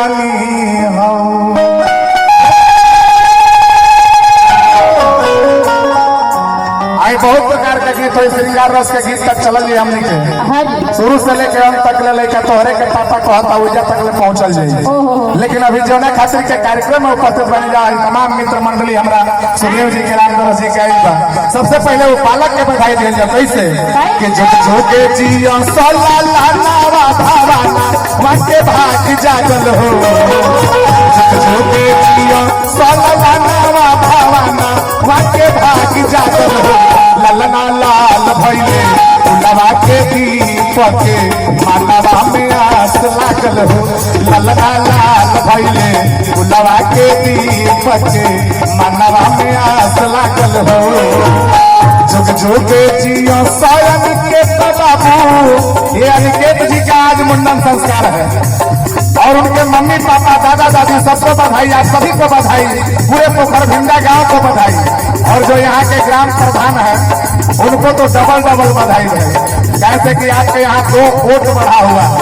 रानी हो। बहुत प्रकार के गीत हो, श्रृंगार रस के गीत तक चल जाए हमने के शुरू से लेके अंत तक ले लेकर तोहरे के पापा कहता उजा तक ले पहुंचल जाए। लेकिन अभी जौना खातिर के कार्यक्रम में उपस्थित बन जा तमाम मित्र मंडली हमरा सुदेव जी के रामधर जी के आई बा। सबसे पहले वो पालक के बधाई दिल जाए कैसे कि झुक झुके जिया सोला लानावा भावाना वाके भाग जागल हो। झुक झुके जिया सोला लानावा भावाना वाके भाग जागल हो। ललना लाल भैले फुलवा के दीपक मानवा में आस लागल हो। ललना लाल भैले फुलवा के दीपक मानवा में आस लागल हो। झुक झुक जियो सयन के बाबू। ये अनिकेत जी का आज मुंडन संस्कार है और उनके मम्मी पापा दादा दादी सबको बधाई, आप सभी को बधाई, पूरे पोखर भिंडा गांव को बधाई। और जो यहाँ के ग्राम प्रधान है उनको तो डबल डबल बधाई है, कैसे कि आपके यहाँ 2 वोट बढ़ा हुआ है।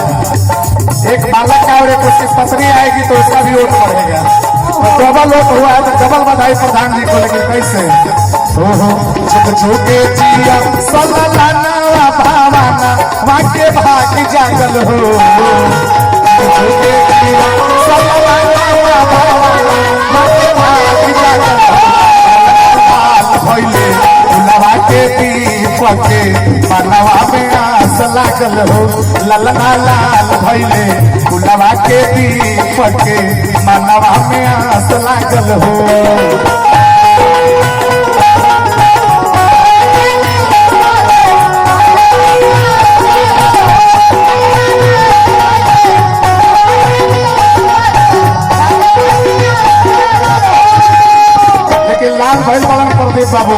एक बालक का और एक उसकी पत्नी आएगी तो उसका भी वोट बढ़ेगा, तो डबल वोट हुआ है तो डबल बधाई प्रधान जी को। लेकिन कैसे झुक झुके जिया सललाना भावाना वाके भाग जागल हो। झुके जिया सललाना भावाना वाके भाग जागल हो। भइले फुलवा के दीपक मनवा में आस लागल हो। ललना लाल भइले फुलवा के दीपक मनवा में आस लागल हो। प्रदीप बाबू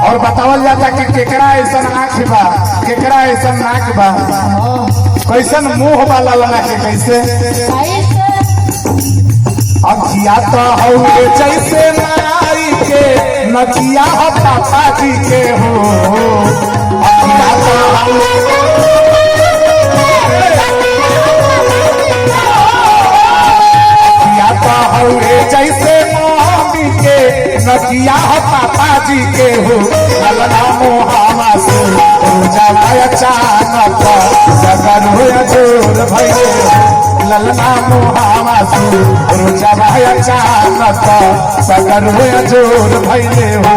और बतावल जाता कि केकरा ऐसा आँख बा, केकरा ऐसा नाक बा, कैसन मुंह बा ललना के कैसे अखिया तो हो जैसे नाई के नकिया हो पापा जी के हो। अखिया तो हो जैसे मम्मी के नकिया हो पापा जी के हो। ललना मोहावा से रोजाना अचानक सगर हो जोर भैले हो। ललना मोहावा से रोजाना अचानक सगर हो जोर भैले हो।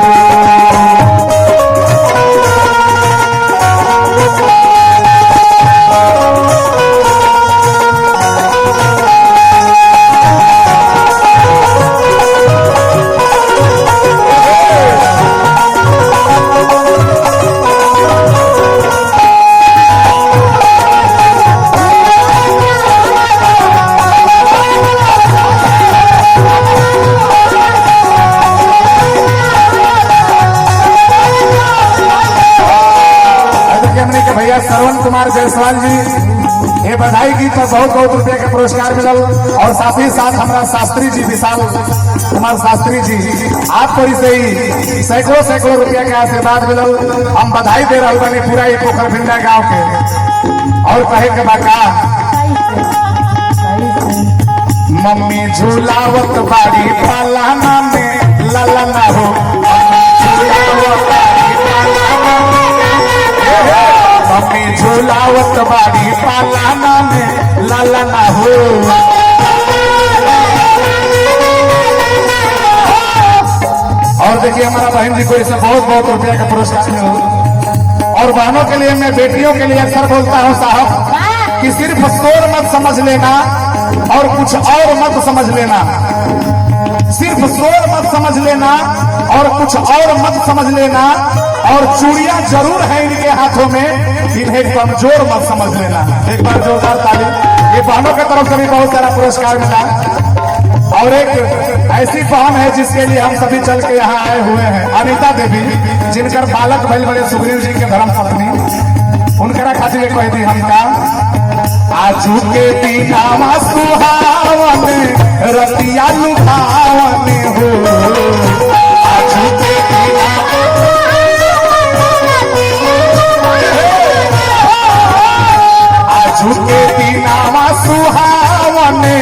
श्रवण कुमार जायसवाल जी ये बधाई गीत पर बहुत बहुत रुपए के पुरस्कार मिलल। और साथ ही साथ हमारा शास्त्री जी विशाल कुमार शास्त्री जी आपको इसे ही सैकड़ों सैकड़ों रुपया के आशीर्वाद मिलल। हम बधाई दे रहे बने पूरा ये पोखर भिंडा गाँव के। और कहे के बाका मम्मी झूलावत बाड़ी पालाना में ललना हो। मम्मी झूलावत बाड़ी पालाना में ललना हो। और देखिए हमारा बहन जी को इसे बहुत बहुत रुपया का पुरस्कार मिला। और बहनों के लिए मैं बेटियों के लिए अक्सर बोलता हूँ साहब कि सिर्फ शोर मत समझ लेना और कुछ और मत समझ लेना। सिर्फ शोर मत समझ लेना और कुछ और मत समझ लेना। और चूड़ियां जरूर है इनके हाथों में, इन्हें कमजोर मत समझ लेना। एक बार जोरदार ताली। ये बहनों की तरफ से भी बहुत सारा पुरस्कार मिला। और एक ऐसी बहन है जिसके लिए हम सभी चल के यहाँ आए हुए हैं, अनीता देवी, जिनकर बालक भैल बड़े सुग्रीव जी के धर्म पत्नी। उनकरा खातिर कह दी हमका आजू के दीनावा सुहावन रतिया लुभावन हो। आजू के आजू के दीनावा सुहावन बने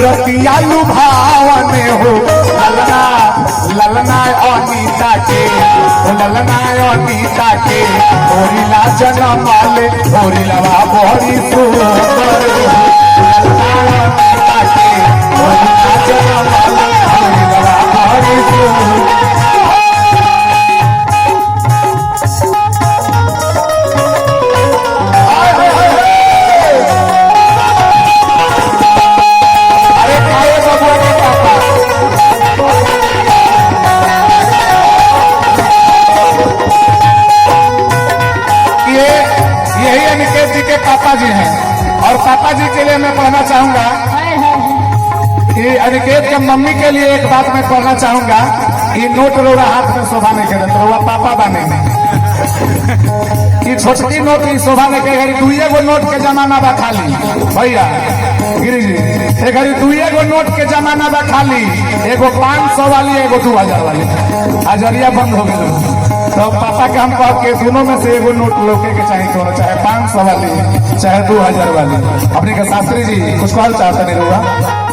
रतिया लुभावने हो ललना ललना अनीता के ललना अनीता के होरिला जनमाले होरिलवा बोरी सुंदर ललना अनीता के होरिला जनमाले होरिलवा बोरी सुंदर। पापा जी हैं और पापा जी के लिए मैं कहना चाहूंगा कि अनिकेत के मम्मी के लिए एक बात मैं कहना चाहूंगा कि नोट रोड़ा हाथ में शोभा नहीं करे तो पापा बने कि छोटकी नोट की शोभा नहीं करे दुए गो नोट के जमाना बा खाली भैया गिरी जी एक घड़ी दुए गो नोट के जमाना बा खाली एगो 500 वाली एगो 2000 वाली हजरिया बंद हो गए तो पापा के हम कह के दोनों में से एगो नोट लोके के चाहे दोनों चाहे 500 वाली चाहे 2000 वाली अपने के शास्त्री जी कुछ कहल चाहते नहीं हुआ।